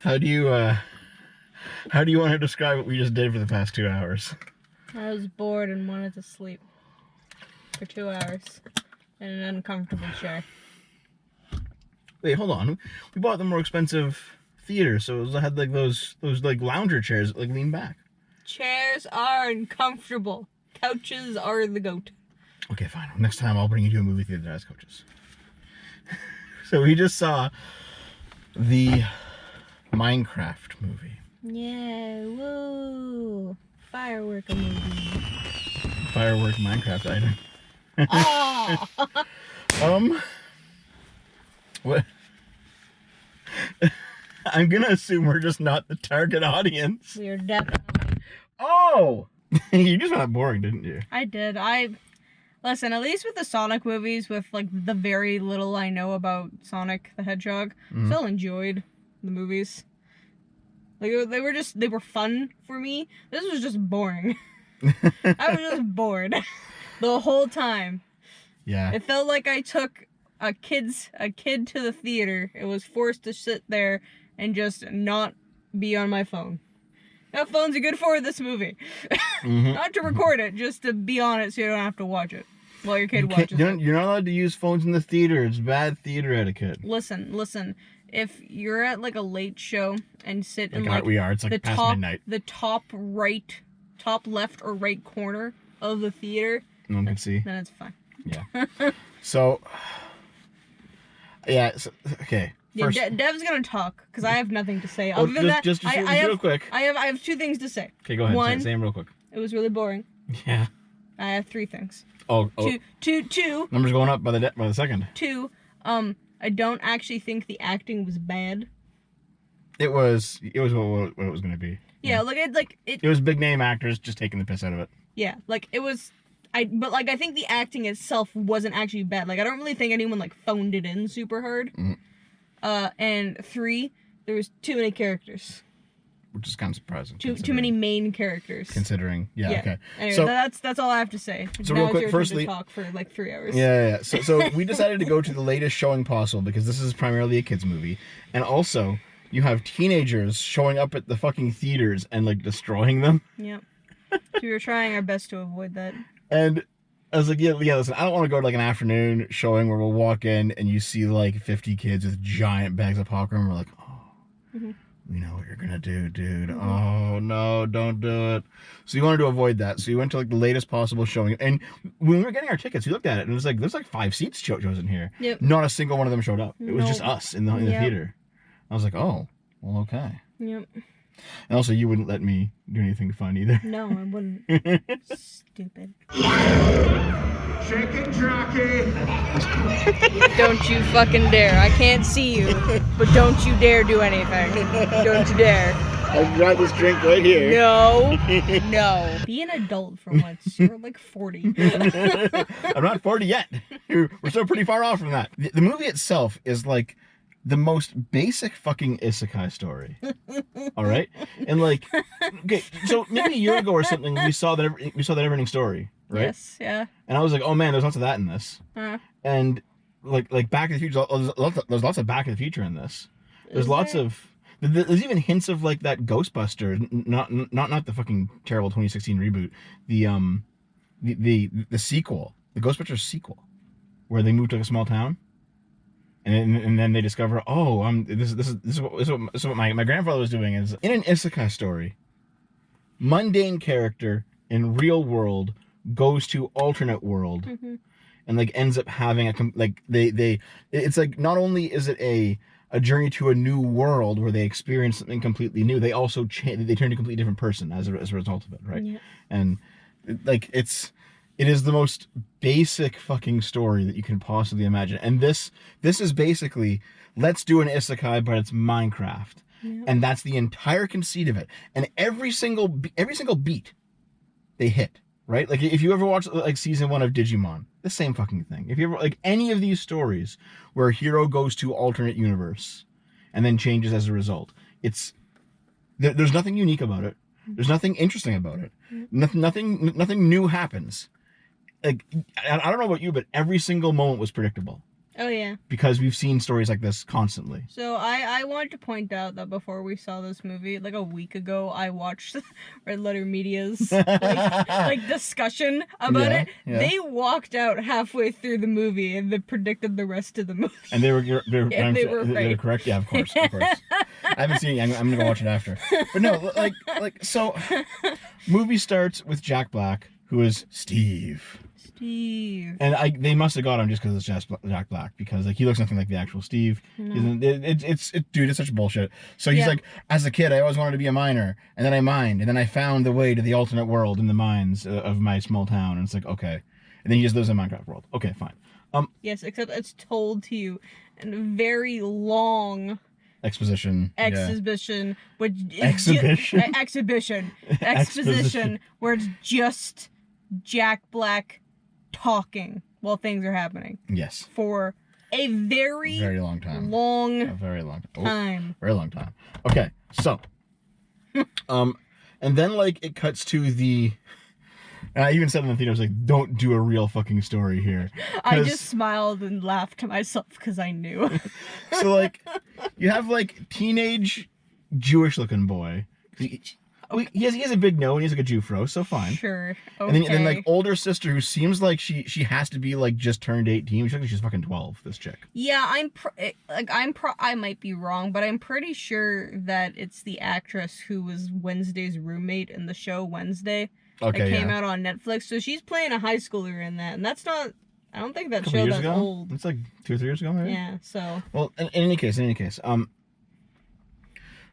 How do you want to describe what we just did for the past 2 hours? I was bored and wanted to sleep for 2 hours in an uncomfortable chair. Wait, hold on. We bought the more expensive theater, so it had like those like lounger chairs that like lean back. Chairs are uncomfortable. Couches are the goat. Okay, fine. Next time I'll bring you to a movie theater that has couches. So we just saw the Minecraft movie. Yeah, woo! Firework movie. Firework Minecraft item. Oh! What? I'm gonna assume we're just not the target audience. We are definitely. Oh! You just found it boring, didn't you? I did. Listen, at least with the Sonic movies, with like the very little I know about Sonic the Hedgehog, still enjoyed the movies. Like they were fun for me. This was just boring. I was just bored the whole time. Yeah. It felt like I took a kid to the theater. It was forced to sit there and just not be on my phone. Now phones are good for this movie. Not to record it, just to be on it so you don't have to watch it while your kid watches it. You're not allowed to use phones in the theater. It's bad theater etiquette. Listen. If you're at like a late show and sit in like we are, it's like past midnight. The top left or right corner of the theater, no one can see. Then it's fine. Yeah. So, yeah. So, okay. First, yeah, Dev's gonna talk because I have nothing to say. Other than that, just real quick. I have 2 things to say. Okay, go ahead. One, say them real quick. It was really boring. Yeah. I have 3 things. Oh. Two. Numbers going up by the second. 2. I don't actually think the acting was bad. It was what it was gonna be. Yeah, it was big name actors just taking the piss out of it. Yeah, like it was. I think the acting itself wasn't actually bad. Like I don't really think anyone like phoned it in super hard. And 3, there was too many characters. Which is kind of surprising. Too many main characters. Considering, yeah. Okay. Anyway, so that's all I have to say. So now real quick, it's your turn firstly, to talk for like 3 hours. Yeah. So we decided to go to the latest showing possible because this is primarily a kids movie, and also you have teenagers showing up at the fucking theaters and like destroying them. Yep. So we were trying our best to avoid that. And I was like, yeah, listen, I don't want to go to like an afternoon showing where we'll walk in and you see like 50 kids with giant bags of popcorn. We're like, oh, we know what you're going to do, dude. Oh, no, don't do it. So you wanted to avoid that. So you went to like the latest possible showing. And when we were getting our tickets, we looked at it and it was like, there's like 5 seats chosen here. Yep. Not a single one of them showed up. It was just us in the theater. I was like, oh, well, okay. Yep. And also, you wouldn't let me do anything fun either. No, I wouldn't. Stupid. Chicken jockey! Don't you fucking dare. I can't see you, but don't you dare do anything. Don't you dare. I'll grab this drink right here. No. No. Be an adult for once. You're like 40. I'm not 40 yet. We're still pretty far off from that. The movie itself is like the most basic fucking isekai story. All right? And like, okay, so maybe a year ago or something, we saw that Everending Story, right? Yes, yeah. And I was like, oh man, there's lots of that in this. And like Back to the Future, there's lots of Back to the Future in this. There's there's even hints of like that Ghostbusters, not the fucking terrible 2016 reboot, the sequel, the Ghostbusters sequel, where they moved to a small town. And then they discover, oh, this is what my grandfather was doing. Is in an isekai story, mundane character in real world goes to alternate world, and like ends up having it's like not only is it a journey to a new world where they experience something completely new, they also they turn to a completely different person as a result of it, right? Yeah. And like it is the most basic fucking story that you can possibly imagine. And this is basically, let's do an isekai, but it's Minecraft. Yeah. And that's the entire conceit of it. And every single beat they hit, right? Like if you ever watch like season 1 of Digimon, the same fucking thing. If you ever like any of these stories where a hero goes to alternate universe and then changes as a result, there's nothing unique about it. There's nothing interesting about it. Nothing new happens. Like I don't know about you, but every single moment was predictable. Oh yeah. because we've seen stories like this constantly. So I wanted to point out that before we saw this movie, like a week ago, I watched Red Letter Media's like discussion about Yeah, it. yeah. They walked out halfway through the movie and they predicted the rest of the movie. And they were they were they were right. correct. Yeah, of course, of course. I haven't seen it. I'm gonna go watch it after. But no, like so, movie starts with Jack Black, who is Steve. Steve. And they must have got him just because it's Jack Black, because like he looks nothing like the actual Steve. No. Dude, it's such bullshit. So he's Yeah. like, as a kid, I always wanted to be a miner, and then I mined, and then I found the way to the alternate world in the mines of my small town. And it's like, okay, and then he just lives in Minecraft world. Okay, fine. Yes, except it's told to you in a very long Exposition. exhibition, which is Exhibition? exposition, where it's just Jack Black talking while things are happening Yes. for a very long time. A very long time. Very long time. Okay, so, and then like it cuts to the. And I even said in the theater, I was like, "Don't do a real fucking story here." I just smiled and laughed to myself because I knew. So like, you have like teenage Jewish-looking boy. He has a big nose and he's like a Jewfro, so fine. Sure. Okay. And then like older sister who seems like she has to be like just turned 18. She looks like she's fucking 12. This chick. Yeah, I might be wrong, but I'm pretty sure that it's the actress who was Wednesday's roommate in the show Wednesday. Okay. That came out on Netflix. So she's playing a high schooler in that, and that's not. I don't think that A couple show years that's ago. old. It's like 2 or 3 years ago, maybe. Yeah. So. Well, in any case,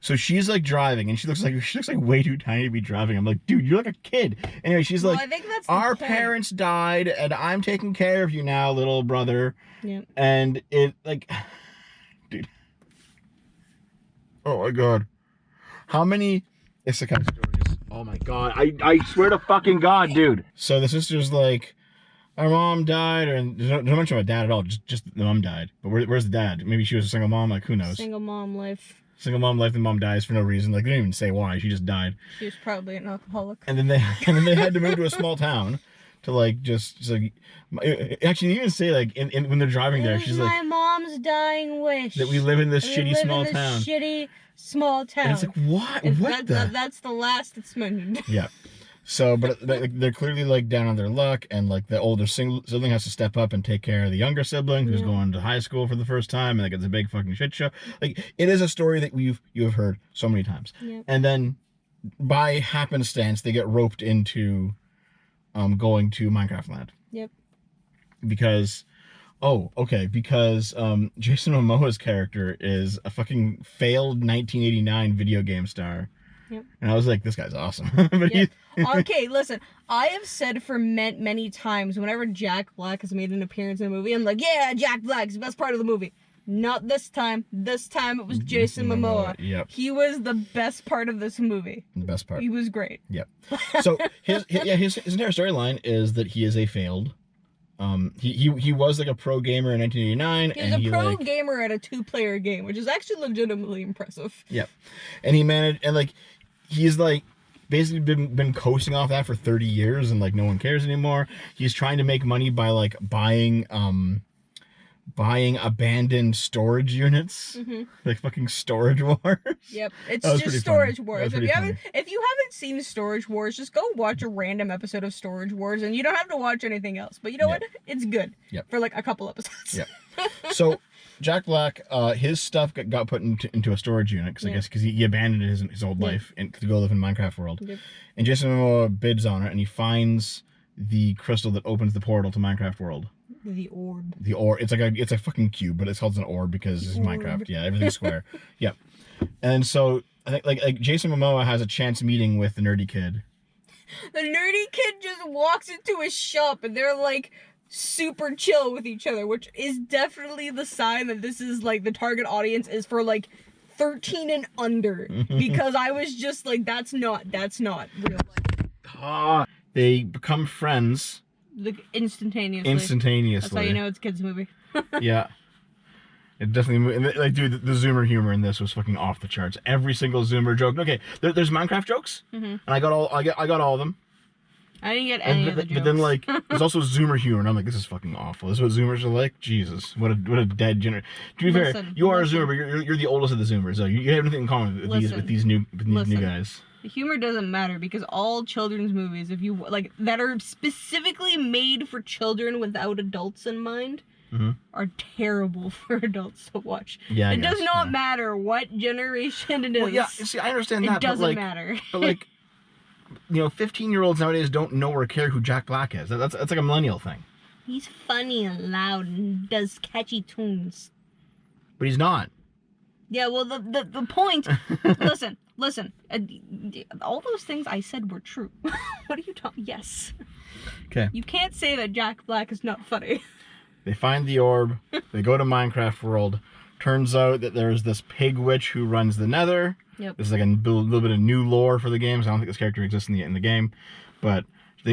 so she's like driving, and she looks like way too tiny to be driving. I'm like, dude, you're like a kid. Anyway, she's Well, like, I think that's the our point. parents died, and I'm taking care of you now, little brother. Yeah. And it like, dude. Oh my god, how many isekai stories? Oh my god, I swear to fucking god, dude. So the sister's like, our mom died, or there's no mention about dad at all. Just the mom died. But where's the dad? Maybe she was a single mom. Like, who knows? Single mom life. Single mom life, and mom dies for no reason. Like, they didn't even say why. She just died. She was probably an alcoholic. And then they had to move to a small town to like just like. Actually, they even say like when they're driving there, she's like, my mom's dying wish that we live in this We shitty live small in this town. Shitty small town. And it's like, what? And What that's the last it's mentioned. Yeah. So, but they're clearly like down on their luck, and like the older sibling has to step up and take care of the younger sibling who's going to high school for the first time, and like it's a big fucking shit show. Like, it is a story that you have heard so many times. Yep. And then by happenstance they get roped into going to Minecraft Land. Yep. Because Jason Momoa's character is a fucking failed 1989 video game star. Yep. And I was like, this guy's awesome. But Yep. Okay, listen. I have said for many times, whenever Jack Black has made an appearance in a movie, I'm like, yeah, Jack Black's the best part of the movie. Not this time. This time it was Jason Momoa. Yep. He was the best part of this movie. The best part. He was great. Yep. So his entire storyline is that he is a failed. He was like a pro gamer in 1989. He was a pro gamer at a 2-player game, which is actually legitimately impressive. Yep. And he managed, and like he's like basically been coasting off that for 30 years, and like no one cares anymore. He's trying to make money by like buying abandoned storage units, like fucking Storage Wars. Yep, it's just Storage Wars. If you haven't seen Storage Wars, just go watch a random episode of Storage Wars, and you don't have to watch anything else. But you know what? It's good. Yep. For like a couple episodes. Yep. So Jack Black, his stuff got put into a storage unit because he abandoned his old life to go live in Minecraft world. Yep. And Jason Momoa bids on it, and he finds the crystal that opens the portal to Minecraft world. The orb. The orb. It's a fucking cube, but it's called an orb because it's Minecraft. Yeah, everything's square. Yep. And so I think like Jason Momoa has a chance meeting with the nerdy kid. The nerdy kid just walks into his shop, and they're like super chill with each other, which is definitely the sign that this is like the target audience is for like 13 and under. Because I was just like, that's not real life. They become friends. Like instantaneously. That's how you know it's a kids' movie. Yeah. It definitely, like, dude, the Zoomer humor in this was fucking off the charts. Every single Zoomer joke. Okay, there's Minecraft jokes, and I got all of them. I didn't get any of the jokes. But then, like, there's also Zoomer humor, and I'm like, this is fucking awful. This is what Zoomers are like? Jesus. What a dead generation. To be fair, you are a Zoomer, but you're the oldest of the Zoomers, so you have nothing in common with these new guys. The humor doesn't matter, because all children's movies, if you, like, that are specifically made for children without adults in mind, are terrible for adults to watch. Yeah, it does not matter what generation it is. Well, yeah, see, I understand that, it doesn't matter. But, like, 15-year-olds nowadays don't know or care who Jack Black is. That's like a millennial thing. He's funny and loud and does catchy tunes. But he's not. Yeah, well, the point... Listen. All those things I said were true. What are you talking... Yes. Okay. You can't say that Jack Black is not funny. They find the orb. They go to Minecraft World. Turns out that there's this pig witch who runs the Nether. Yep. This is like a little bit of new lore for the game, so I don't think this character exists in the game. But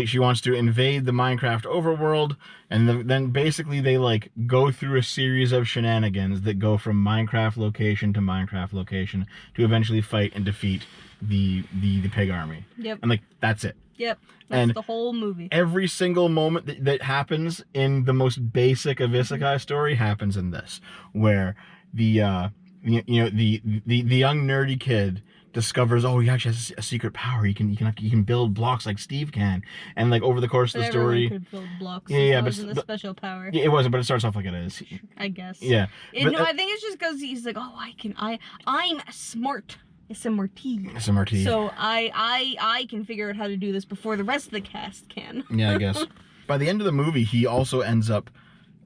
she wants to invade the Minecraft overworld, and then basically they like go through a series of shenanigans that go from Minecraft location to Minecraft location to eventually fight and defeat the pig army. Yep. And like that's it. Yep. That's the whole movie. Every single moment that happens in the most basic of Isekai story happens in this, where the young nerdy kid discovers, he actually has a secret power. He can build blocks like Steve can, and like over the course of the story, could build blocks. Yeah, but the special power. Yeah, it wasn't, but it starts off like it is. I guess. Yeah. I think it's just because he's like, I'm smart. SMRT. So I can figure out how to do this before the rest of the cast can. Yeah, I guess. By the end of the movie, he also ends up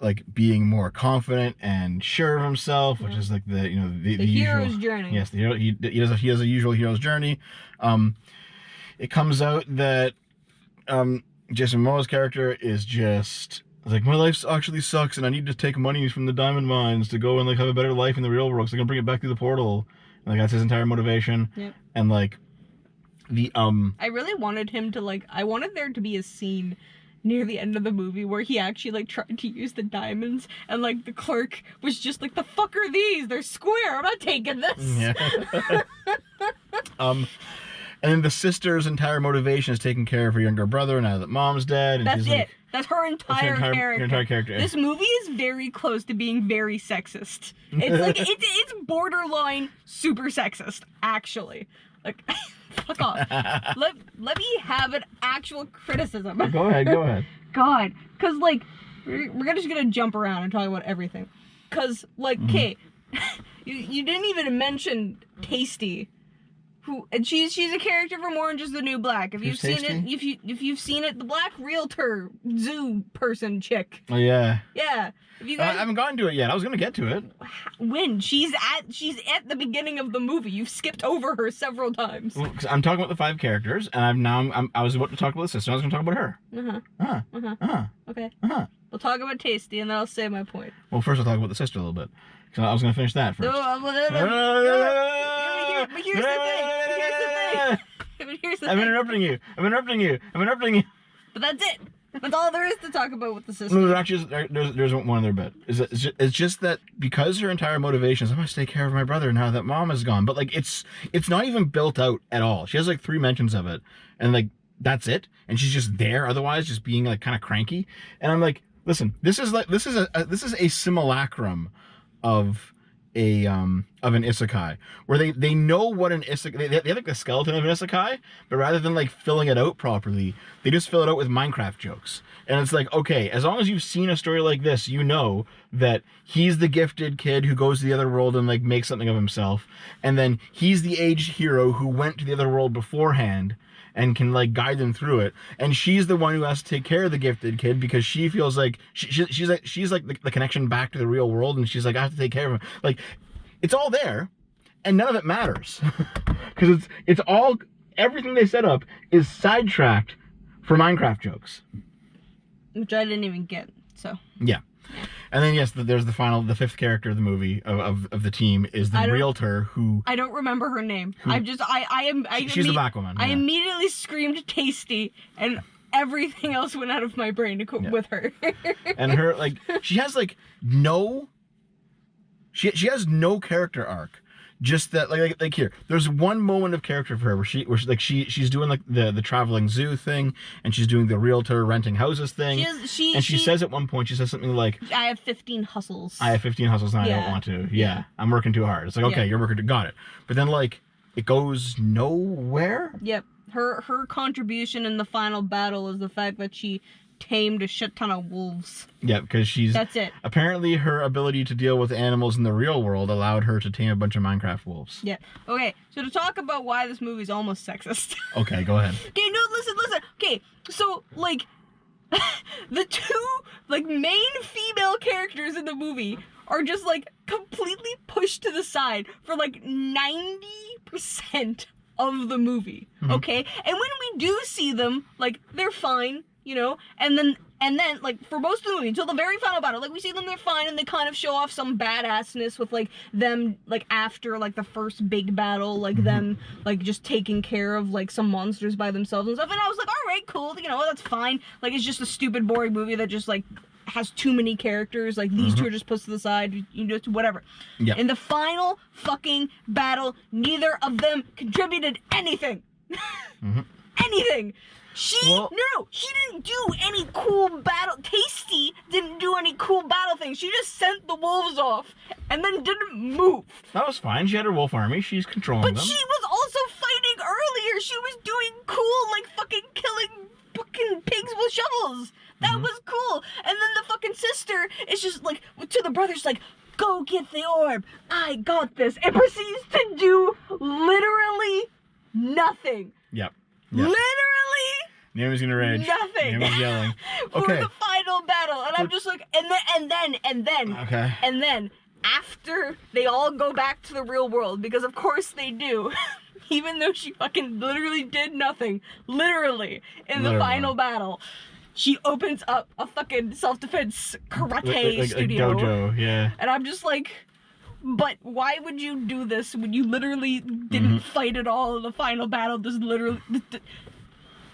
like being more confident and sure of himself, which is like the hero's usual journey. Yes, the hero, he does a usual hero's journey. It comes out that Jason Momoa's character is just like, my life actually sucks, and I need to take money from the diamond mines to go and like have a better life in the real world. So I'm gonna bring it back through the portal. And, like that's his entire motivation. Yep. And like the I really wanted him to I wanted there to be a scene near the end of the movie where he actually like tried to use the diamonds, and like the clerk was just like, the fuck are these? They're square. I'm not taking this. Yeah. And then the sister's entire motivation is taking care of her younger brother now that mom's dead. And that's she's it. Like, that's her entire character. Her entire character. This movie is very close to being very sexist. It's like it's borderline super sexist, actually. Like, fuck off. Let me have an actual criticism. Go ahead. God, because like we're just gonna jump around and talk about everything. Cause like, okay, you didn't even mention Tasty. And she's a character from Orange is the New Black. If you've seen it, if you've seen it, the black realtor zoo person chick. Oh yeah. Yeah. If you guys, I haven't gotten to it yet. I was gonna get to it. When she's at the beginning of the movie, you've skipped over her several times. Well, 'cause I'm talking about the 5 characters, and I was about to talk about the sister. I was gonna talk about her. Okay. We'll talk about Tasty, and then I'll say my point. Well, first I'll talk about the sister a little bit. So I was gonna finish that first. But here's the thing. I'm interrupting you. But that's it. That's all there is to talk about with the sister. No, there's one other bit. It's just that because her entire motivation is, I must take care of my brother now that mom is gone. But like it's not even built out at all. She has like 3 mentions of it, and like that's it. And she's just there otherwise, just being like kind of cranky. And I'm like, listen, this is a simulacrum of an isekai, where they know what an isekai, they have like the skeleton of an isekai, but rather than like filling it out properly, they just fill it out with Minecraft jokes. And it's like, okay, as long as you've seen a story like this, you know that he's the gifted kid who goes to the other world and like makes something of himself, and then he's the aged hero who went to the other world beforehand and can like guide them through it, and she's the one who has to take care of the gifted kid because she feels like she's like the connection back to the real world, and she's like, I have to take care of him. Like, it's all there, and none of it matters because it's all, everything they set up is sidetracked for Minecraft jokes, which I didn't even get. So yeah. And then yes, there's the 5th character of the movie of the team is the realtor who I don't remember her name. She's the black woman. Yeah. I immediately screamed Tasty, and everything else went out of my brain to go with her. And her like she has no character arc. just that like here, there's one moment of character for her where she's doing like the traveling zoo thing, and she's doing the realtor renting houses thing. She says at one point, she says something like, I have 15 hustles. I have 15 hustles and I don't want to. Yeah. I'm working too hard. It's like, okay, you're working got it. But then like it goes nowhere. Yep. Her contribution in the final battle is the fact that she tamed a shit ton of wolves. Yeah, because that's it. Apparently her ability to deal with animals in the real world allowed her to tame a bunch of Minecraft wolves. Yeah. Okay, so to talk about why this movie's almost sexist. Okay, go ahead. Okay, no, listen. Okay, so like the two like main female characters in the movie are just like completely pushed to the side for like 90% of the movie. Okay? And when we do see them, like they're fine, you know, and then like for most of the movie until the very final battle, like we see them, they're fine, and they kind of show off some badassness with like them like after like the first big battle, like them like just taking care of like some monsters by themselves and stuff. And I was like, all right, cool, you know, that's fine. Like it's just a stupid boring movie that just like has too many characters. Like these two are just put to the side, you know, whatever. Yep. In the final fucking battle, neither of them contributed anything. Anything. She didn't do any cool battle. Tasty didn't do any cool battle things. She just sent the wolves off and then didn't move. That was fine. She had her wolf army. She's controlling them. But she was also fighting earlier. She was doing cool, like fucking killing fucking pigs with shovels. That was cool. And then the fucking sister is just like to the brothers like, go get the orb. I got this. And proceeds to do literally nothing. Yep. Literally Naomi's gonna rage. nothing. Naomi's yelling. For the final battle. And I'm just like, and then after they all go back to the real world, because of course they do, even though she fucking literally did nothing, literally, in the final battle, she opens up a fucking self-defense karate studio. Like dojo, yeah. And I'm just like, but why would you do this when you literally didn't fight at all in the final battle? Just literally...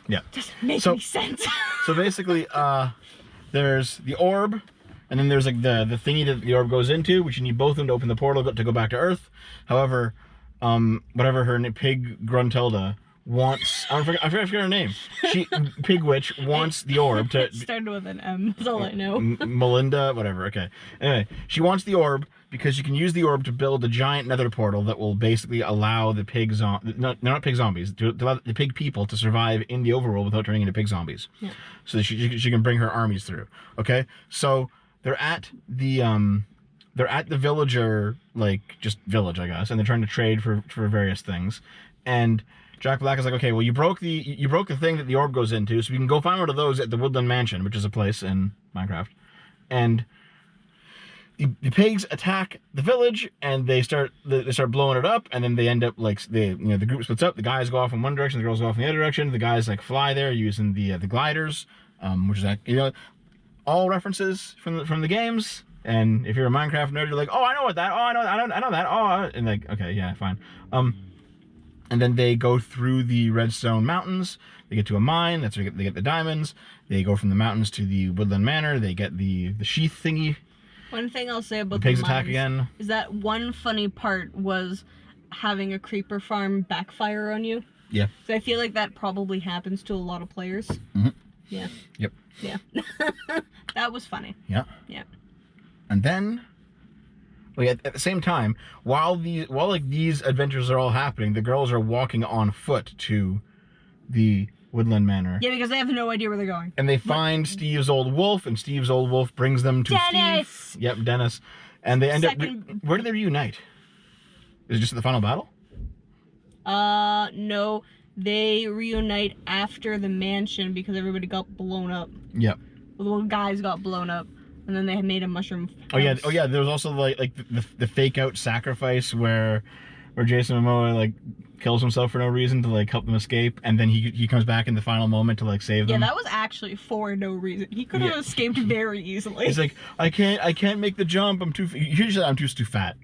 Doesn't make any sense. So basically, there's the orb, and then there's like the thingy that the orb goes into, which you need both of them to open the portal to go back to Earth. However, whatever her pig Gruntilda wants, I forget her name. Pig Witch wants the orb to. It started with an M. That's all I know. Melinda, whatever. Okay. Anyway, she wants the orb because you can use the orb to build a giant nether portal that will basically allow the not pig zombies, to allow the pig people to survive in the overworld without turning into pig zombies. Yeah. So that she can bring her armies through. Okay. So they're at the villager, like just village, I guess, and they're trying to trade for various things, and Jack Black is like, okay, well, you broke the thing that the orb goes into, so we can go find one of those at the Woodland Mansion, which is a place in Minecraft. And the pigs attack the village, and they start blowing it up, and then they end up like the group splits up. The guys go off in one direction, the girls go off in the other direction. The guys like fly there using the gliders, which is all references from the games. And if you're a Minecraft nerd, you're like, oh, I know what that. Oh, I know that. Oh, and like, okay, yeah, fine. And then they go through the redstone mountains. They get to a mine. That's where they get the diamonds. They go from the mountains to the Woodland Manor. They get the sheath thingy. One thing I'll say about the pigs attack again is that one funny part was having a creeper farm backfire on you. Yeah. So I feel like that probably happens to a lot of players. Yeah. Yep. Yeah. That was funny. Yeah. Yeah. And then, at the same time, while these adventures are all happening, the girls are walking on foot to the Woodland Manor. Yeah, because they have no idea where they're going. And they find Steve's old wolf, and Steve's old wolf brings them to Dennis! Steve. Yep, Dennis. And they end up... Where do they reunite? Is it just at the final battle? No. They reunite after the mansion because everybody got blown up. Yep. The little guys got blown up. And then they had made a mushroom house. Oh yeah, there was also like the fake out sacrifice where Jason Momoa like kills himself for no reason to like help them escape, and then he comes back in the final moment to like save them. Yeah, that was actually for no reason. He could have escaped very easily. He's like, I can't make the jump. I'm too. He said I'm too fat.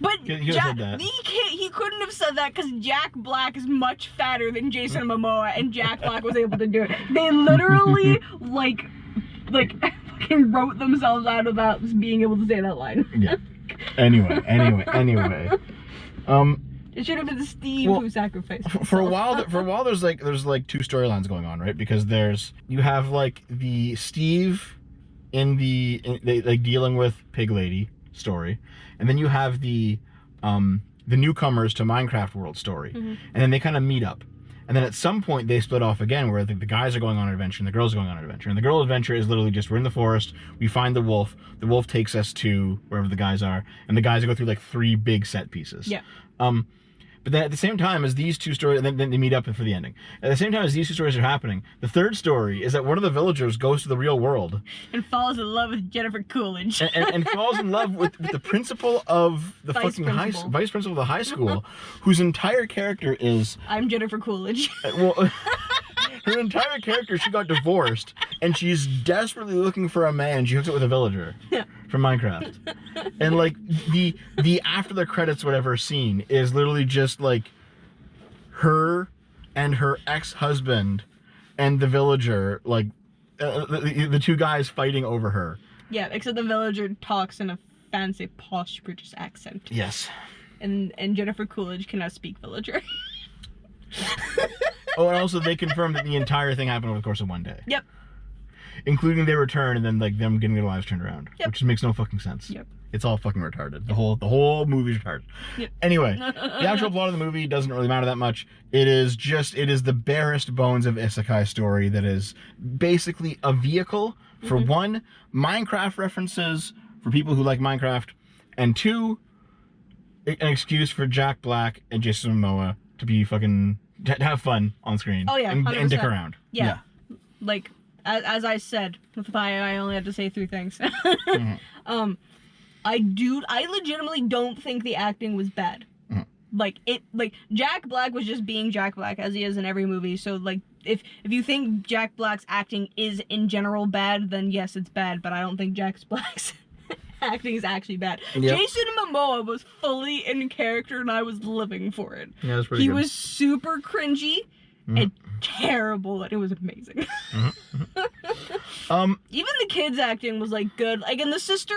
But he couldn't have said that because Jack Black is much fatter than Jason Momoa, and Jack Black was able to do it. They literally like fucking wrote themselves out of that being able to say that line. Yeah. Anyway. It should have been Steve who sacrificed for a while. There's like two storylines going on, right? Because you have like the Steve like dealing with Pig Lady story, and then you have the newcomers to Minecraft world story, and then they kind of meet up. And then at some point they split off again, where the guys are going on an adventure and the girls are going on an adventure. And the girl adventure is literally just, we're in the forest, we find the wolf takes us to wherever the guys are, and the guys go through like 3 big set pieces. Yeah. But then at the same time as these two stories, and then they meet up for the ending. At the same time as these two stories are happening, the third story is that one of the villagers goes to the real world. And falls in love with Jennifer Coolidge. and falls in love with the principal of the vice principal of the high school, whose entire character is... I'm Jennifer Coolidge. Well... Her entire character, she got divorced, and she's desperately looking for a man. She hooks up with a villager from Minecraft. And, like, the after the credits whatever scene is literally just, like, her and her ex-husband and the villager, like, the 2 guys fighting over her. Yeah, except the villager talks in a fancy, posh British accent. Yes. And Jennifer Coolidge cannot speak villager. Oh, and also they confirmed that the entire thing happened over the course of one day. Yep. Including their return and then like them getting their lives turned around. Yep. Which makes no fucking sense. Yep. It's all fucking retarded. The whole movie's retarded. Yep. Anyway, the actual plot of the movie doesn't really matter that much. It is the barest bones of isekai story that is basically a vehicle for 1, Minecraft references for people who like Minecraft, and 2, an excuse for Jack Black and Jason Momoa to be fucking to have fun on screen. Oh yeah, and dick around. Yeah. Like as I said, I only had to say 3 things. I legitimately don't think the acting was bad. Like Jack Black was just being Jack Black as he is in every movie. So like if you think Jack Black's acting is in general bad, then yes, it's bad. But I don't think Jack Black's acting is actually bad. Yep. Jason Momoa was fully in character, and I was living for it. Yeah, that's pretty good. He was super cringy and terrible, and it was amazing. Even the kids' acting was like good. Like, and the sister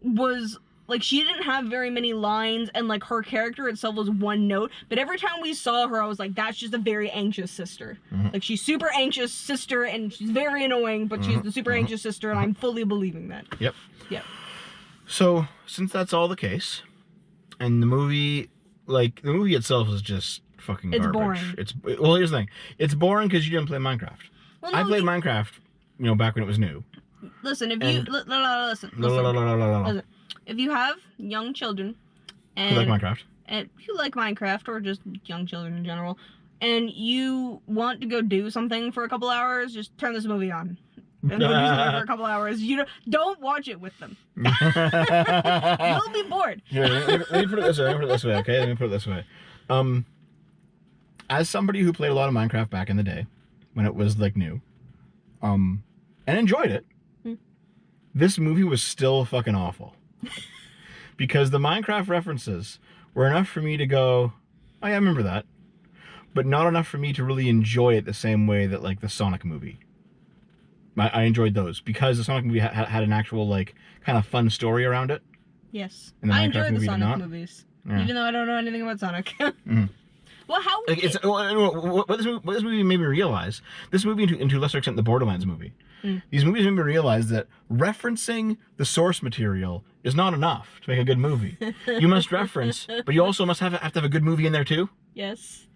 was like, she didn't have very many lines, and like her character itself was one note. But every time we saw her, I was like, that's just a very anxious sister. Like, she's super anxious sister, and she's very annoying, but she's the super anxious sister, and I'm fully believing that. Yep. Yep. So, since that's all the case, and the movie itself is just fucking garbage. It's boring. Well, here's the thing. It's boring because you didn't play Minecraft. Well, no, I played Minecraft, back when it was new. Listen, if you listen. If you have young children and Who like Minecraft? And who like Minecraft or just young children in general, and you want to go do something for a couple hours, just turn this movie on. And go do something for a couple hours. Don't watch it with them. You'll be bored. Here, let me put it this way. Okay, let me put it this way. As somebody who played a lot of Minecraft back in the day, when it was like new, and enjoyed it, this movie was still fucking awful. Because the Minecraft references were enough for me to go, oh yeah, I remember that, but not enough for me to really enjoy it the same way that like the Sonic movie. I enjoyed those because the Sonic movie had an actual like kind of fun story around it. Yes, I enjoyed the Sonic movies, even though I don't know anything about Sonic. Well, how? Like, what this movie made me realize. This movie, and to a lesser extent, the Borderlands movie. These movies made me realize that referencing the source material is not enough to make a good movie. You must reference, but you also must have to have a good movie in there too. Yes.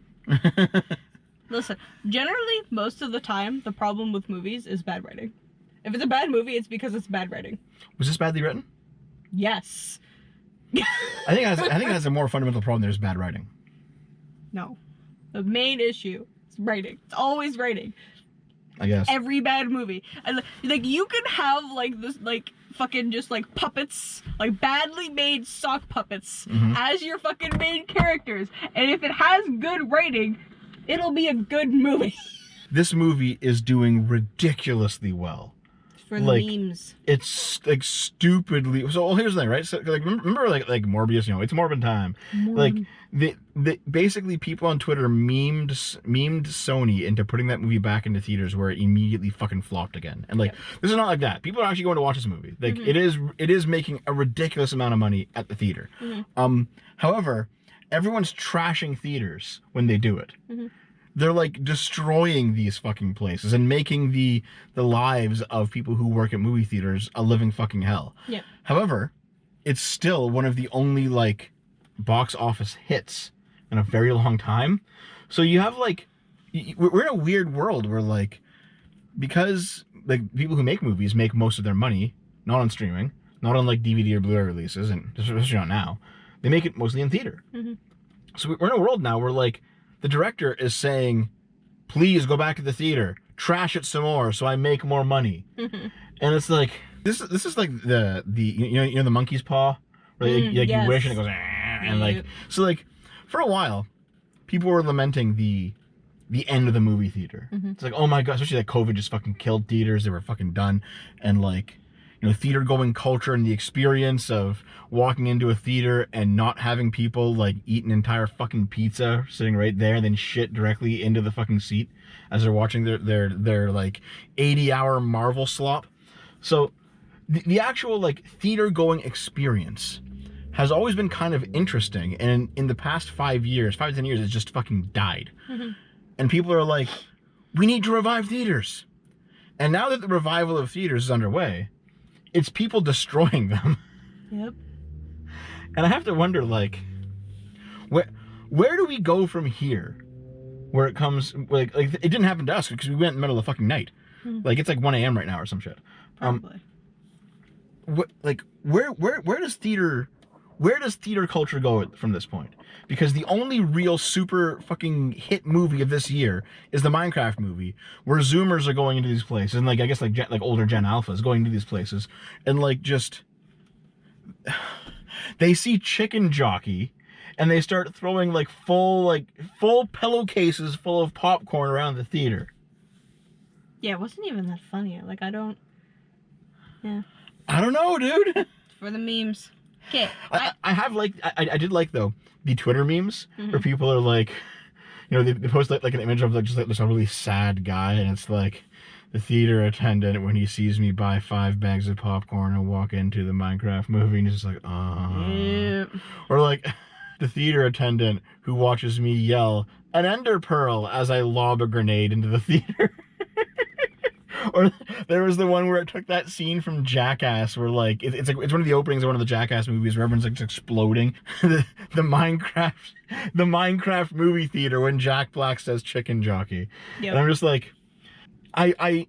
Listen, generally, most of the time, the problem with movies is bad writing. If it's a bad movie, it's because it's bad writing. Was this badly written? Yes. I think it has a more fundamental problem. There's bad writing. No. The main issue is writing. It's always writing. I guess. Every bad movie. And, like, you can have, like, this, like, fucking just, like, puppets, like, badly made sock puppets as your fucking main characters. And if it has good writing, it'll be a good movie. This movie is doing ridiculously well. For memes. It's like stupidly. So here's the thing, right? So like remember like Morbius, it's Morbin time. Like the basically people on Twitter memed Sony into putting that movie back into theaters where it immediately fucking flopped again. And like this is not like that. People are actually going to watch this movie. Like it is making a ridiculous amount of money at the theater. However, everyone's trashing theaters when they do it. Mm-hmm. They're like destroying these fucking places and making the lives of people who work at movie theaters a living fucking hell. Yeah. However, it's still one of the only like box office hits in a very long time. So you have like, we're in a weird world where like, because like people who make movies make most of their money not on streaming, not on like DVD or Blu-ray releases, and especially not now, they make it mostly in theater. Mm-hmm. So we're in a world now where like the director is saying, please go back to the theater, trash it some more so I make more money. Mm-hmm. And it's like, this is like the you know the monkey's paw, where like yes. you wish and it goes, and like, so like for a while people were lamenting the end of the movie theater. Mm-hmm. It's like, oh my god, especially like COVID just fucking killed theaters. They were fucking done. And like, you know, theater going culture and the experience of walking into a theater and not having people like eat an entire fucking pizza sitting right there and then shit directly into the fucking seat as they're watching their like 80-hour Marvel slop. So the actual like theater going experience has always been kind of interesting, and in the past 5 years, 5 to 10 years, it's just fucking died. Mm-hmm. And people are like, we need to revive theaters. And now that the revival of theaters is underway, it's people destroying them. Yep. And I have to wonder, like, where do we go from here? Where it comes, like it didn't happen to us because we went in the middle of the fucking night. Mm-hmm. Like, it's like 1 a.m. right now or some shit. Probably. Where does theater culture go from this point? Because the only real super fucking hit movie of this year is the Minecraft movie, where Zoomers are going into these places, and like I guess like older Gen Alphas going into these places, and like just they see Chicken Jockey, and they start throwing like full pillowcases full of popcorn around the theater. Yeah, it wasn't even that funny. Like I don't know, dude. For the memes. Okay. I did like though the Twitter memes, mm-hmm. where people are like, you know, they post like an image of like just like this really sad guy, and it's like the theater attendant when he sees me buy 5 bags of popcorn and walk into the Minecraft movie, and he's just like, Yep. Or like the theater attendant who watches me yell an ender pearl as I lob a grenade into the theater. Or there was the one where it took that scene from Jackass where like it's one of the openings of one of the Jackass movies where everyone's like just exploding. the Minecraft movie theater when Jack Black says Chicken Jockey. Yep. And I'm just like, I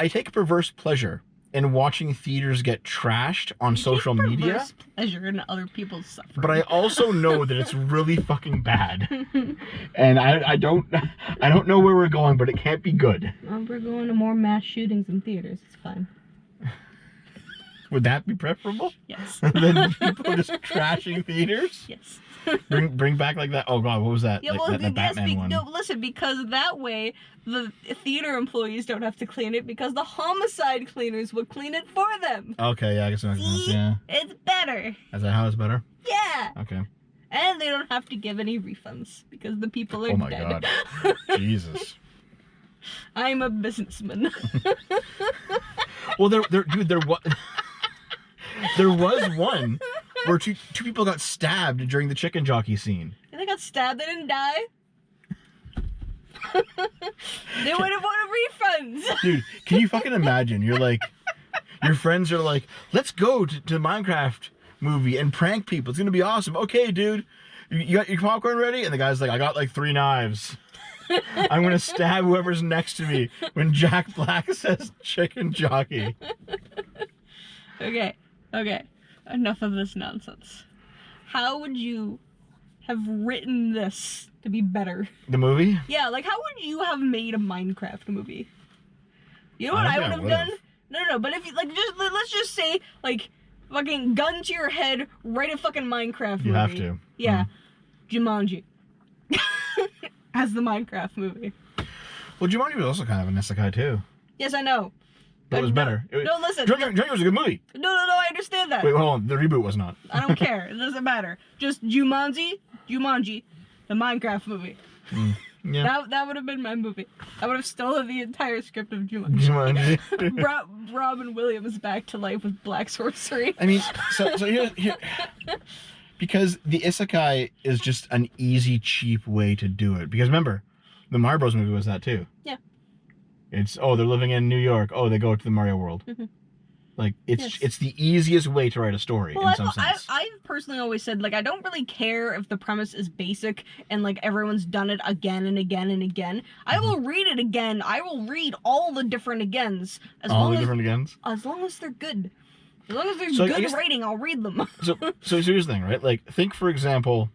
take a perverse pleasure in watching theaters get trashed on social media. Pleasure in other people's suffering. But I also know that it's really fucking bad. And I don't know where we're going, but it can't be good. Well, we're going to more mass shootings in theaters. It's fine. Would that be preferable? Yes. Than people just trashing theaters? Yes. Bring back like that. Oh god, what was that? Yeah, like, well, that Batman one. No, listen, because that way the theater employees don't have to clean it because the homicide cleaners will clean it for them. Okay, yeah, I guess that makes sense. Yeah. It's better. Is that how it's better? Yeah. Okay. And they don't have to give any refunds because the people are dead. Oh my god. Jesus. I'm a businessman. Well, there was one where two people got stabbed during the Chicken Jockey scene. And they got stabbed, they didn't die. They would have wanted refunds. Dude, can you fucking imagine? You're like, your friends are like, let's go to the Minecraft movie and prank people. It's gonna be awesome. Okay, dude, you got your popcorn ready? And the guy's like, I got like 3 knives. I'm gonna stab whoever's next to me when Jack Black says Chicken Jockey. Okay. Enough of this nonsense. How would you have written this to be better? The movie? Yeah, like how would you have made a Minecraft movie? You know what I would have done? No, but if you like let's just say like fucking gun to your head, write a fucking Minecraft movie. You have to. Yeah. Jumanji. As the Minecraft movie. Well, Jumanji was also kind of an isekai too. Yes, I know. But it was better. No, listen. Jumanji was a good movie. No, I understand that. Wait, hold on. The reboot was not. I don't care. It doesn't matter. Just Jumanji, the Minecraft movie. Yeah. That would have been my movie. I would have stolen the entire script of Jumanji. Robin Williams back to life with black sorcery. I mean, so here Because the isekai is just an easy, cheap way to do it. Because remember, the Mario Bros. Movie was that too. Yeah. It's, they're living in New York. Oh, they go to the Mario world. Mm-hmm. Like, it's the easiest way to write a story in some sense. I've personally always said, like, I don't really care if the premise is basic and, like, everyone's done it again and again and again. I will read it again. I will read all the different agains. As long as they're good. As long as there's good writing, I'll read them. so here's the thing, right? Like, think, for example,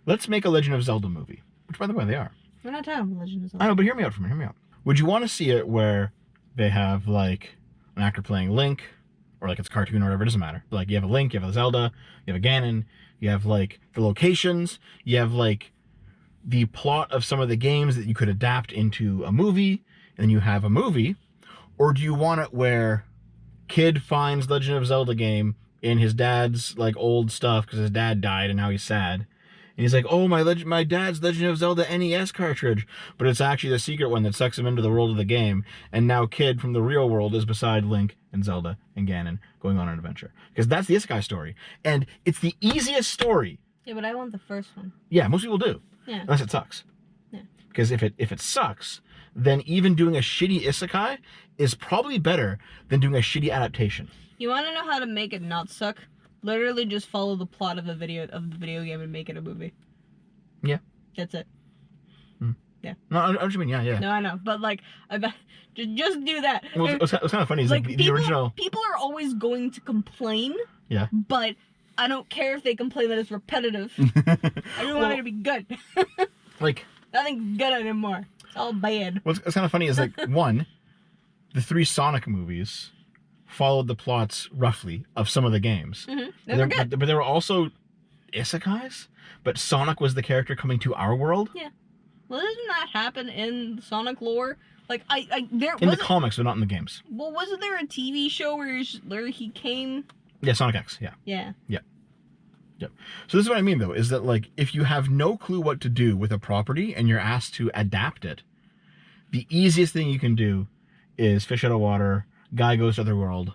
let's make a Legend of Zelda movie. Which, by the way, they are. We're not talking about Legend of Zelda. I know, but hear me out for a minute. Hear me out. Would you want to see it where they have, like, an actor playing Link, or like it's a cartoon or whatever, it doesn't matter. Like, you have a Link, you have a Zelda, you have a Ganon, you have, like, the locations, you have, like, the plot of some of the games that you could adapt into a movie, and then you have a movie? Or do you want it where kid finds Legend of Zelda game in his dad's, like, old stuff because his dad died and now he's sad, and he's like, oh, my dad's Legend of Zelda NES cartridge, but it's actually the secret one that sucks him into the world of the game, and now kid from the real world is beside Link and Zelda and Ganon going on an adventure. Because that's the isekai story, and it's the easiest story. Yeah, but I want the first one. Yeah, most people do. Yeah. Unless it sucks. Yeah. Because if it sucks, then even doing a shitty isekai is probably better than doing a shitty adaptation. You want to know how to make it not suck? Literally just follow the plot of the video game and make it a movie. Yeah. That's it. Yeah. No, I what you mean. Yeah. No, I know, but like, I bet just do that. Well, what's kind of funny is like the original. People are always going to complain. Yeah. But I don't care if they complain that it's repetitive. I just want it to be good. Like, nothing's good anymore. It's all bad. What's kind of funny is like one, the 3 Sonic movies followed the plots roughly of some of the games. Mm-hmm. But there were also isekais. But Sonic was the character coming to our world. Yeah. Well, doesn't that happen in Sonic lore? Like, there in the comics, but not in the games. Well, wasn't there a TV show where he came? Yeah, Sonic X. Yeah. Yeah. Yeah. Yep. So this is what I mean, though, is that, like, if you have no clue what to do with a property and you're asked to adapt it, the easiest thing you can do is fish out of water, guy goes to other world,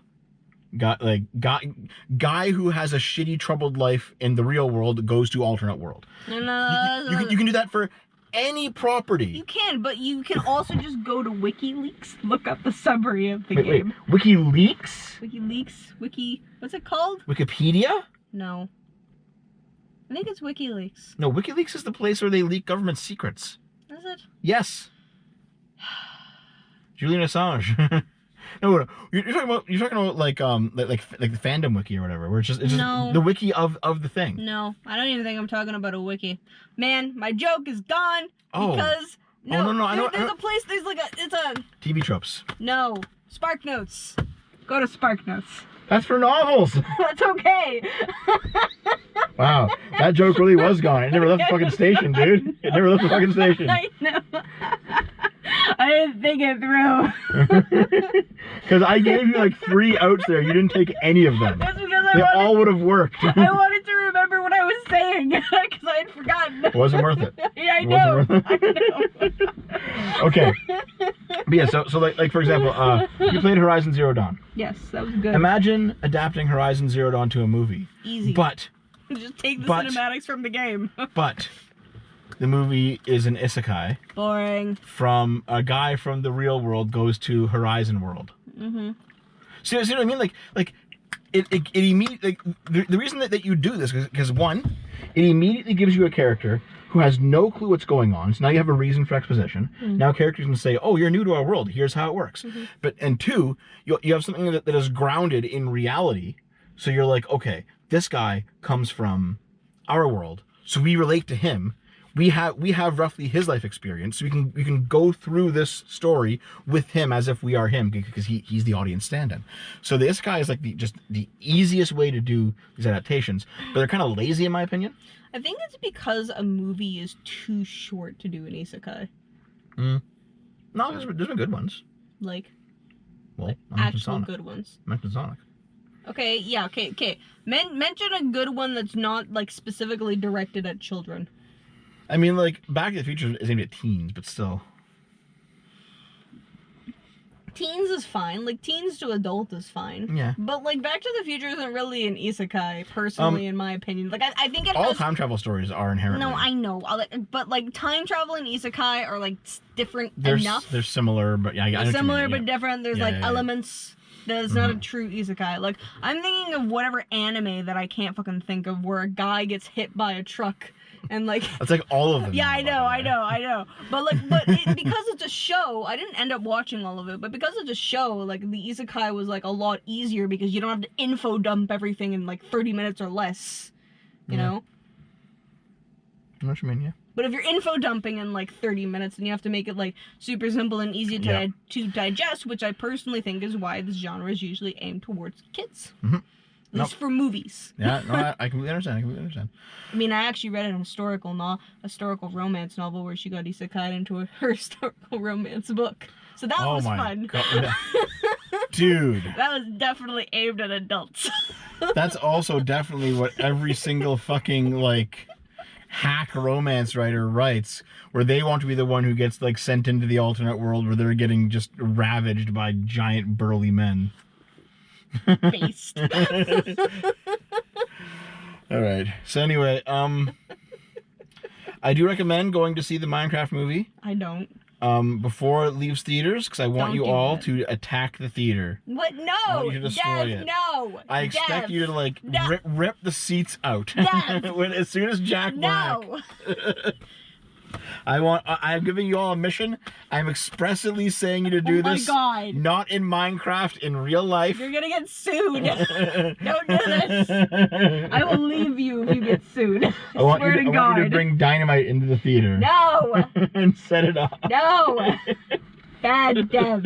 guy who has a shitty, troubled life in the real world goes to alternate world. No. You can do that for any property. You can, but you can also just go to WikiLeaks, look up the summary of the game. Wait, WikiLeaks? What's it called? Wikipedia? No. I think it's WikiLeaks. No, WikiLeaks is the place where they leak government secrets. Is it? Yes. Julian Assange. No, you're talking about like the fandom wiki or whatever, where it's just the wiki of the thing. No, I don't even think I'm talking about a wiki. Man, my joke is gone because no. There's a place. It's a TV tropes. No, Spark Notes. Go to Spark Notes. That's for novels. That's okay. Wow, that joke really was gone. It never left the fucking station, dude. It never left the fucking station. I know. I didn't think it through. Because I gave you like 3 outs there. You didn't take any of them. That's because they all would have worked. I wanted to remember what I was saying because I had forgotten. It wasn't worth it. Yeah, I know. Okay. But yeah, so like for example, you played Horizon Zero Dawn. Yes, that was good. Imagine adapting Horizon Zero Dawn to a movie. Easy. But just take the cinematics from the game. But the movie is an isekai. Boring. From a guy from the real world goes to Horizon World. Mm-hmm. See what I mean? Like it immediately, like, the reason that you do this is because one, it immediately gives you a character who has no clue what's going on. So now you have a reason for exposition. Mm-hmm. Now characters can say, oh, you're new to our world. Here's how it works. Mm-hmm. And two, you have something that is grounded in reality. So you're like, okay, this guy comes from our world. So we relate to him. We have roughly his life experience, so we can go through this story with him as if we are him, because he's the audience stand-in. So the isekai is like the easiest way to do these adaptations, but they're kind of lazy in my opinion. I think it's because a movie is too short to do an isekai. No, there's been good ones. Like actual Sonic. Good ones. Mention Sonic. Okay, yeah, okay. Mention a good one that's not like specifically directed at children. I mean, like, Back to the Future is aimed at teens, but still. teens is fine. Like, teens to adult is fine. Yeah. But, like, Back to the Future isn't really an isekai, personally, in my opinion. Like, I think it all has... time travel stories are inherently. No, I know. But, like, time travel and isekai are, like, different enough. They're similar, but yeah, I know what you Similar mean, but different. There's, elements... That's not a true isekai. Like, I'm thinking of whatever anime that I can't fucking think of where a guy gets hit by a truck and, like... That's like all of them. Yeah, I know. But because it's a show, I didn't end up watching all of it, but because it's a show, like, the isekai was, like, a lot easier because you don't have to info dump everything in, like, 30 minutes or less, you know? I know what you mean, yeah. But if you're info dumping in, like, 30 minutes, then you have to make it, like, super simple and easy to digest, which I personally think is why this genre is usually aimed towards kids. Mm-hmm. At least for movies. Yeah, no, I completely understand. I mean, I actually read a historical romance novel where she got isekai into her historical romance book. So that was fun. God. Dude. That was definitely aimed at adults. That's also definitely what every single fucking, like, hack romance writer writes, where they want to be the one who gets, like, sent into the alternate world where they're getting just ravaged by giant burly men. Based. All right. So anyway, I do recommend going to see the Minecraft movie. I don't. Before it leaves theaters, because I want you all to attack the theater. What? No! I want you to destroy it. No! I expect you to, like, rip the seats out. As soon as Jack Black. I'm giving you all a mission. I'm expressly saying you to do this. Oh my God. Not in Minecraft, in real life. You're gonna get sued. Don't do this. I will leave you if you get sued. I want you to bring dynamite into the theater. No. And set it off. No. Bad dev.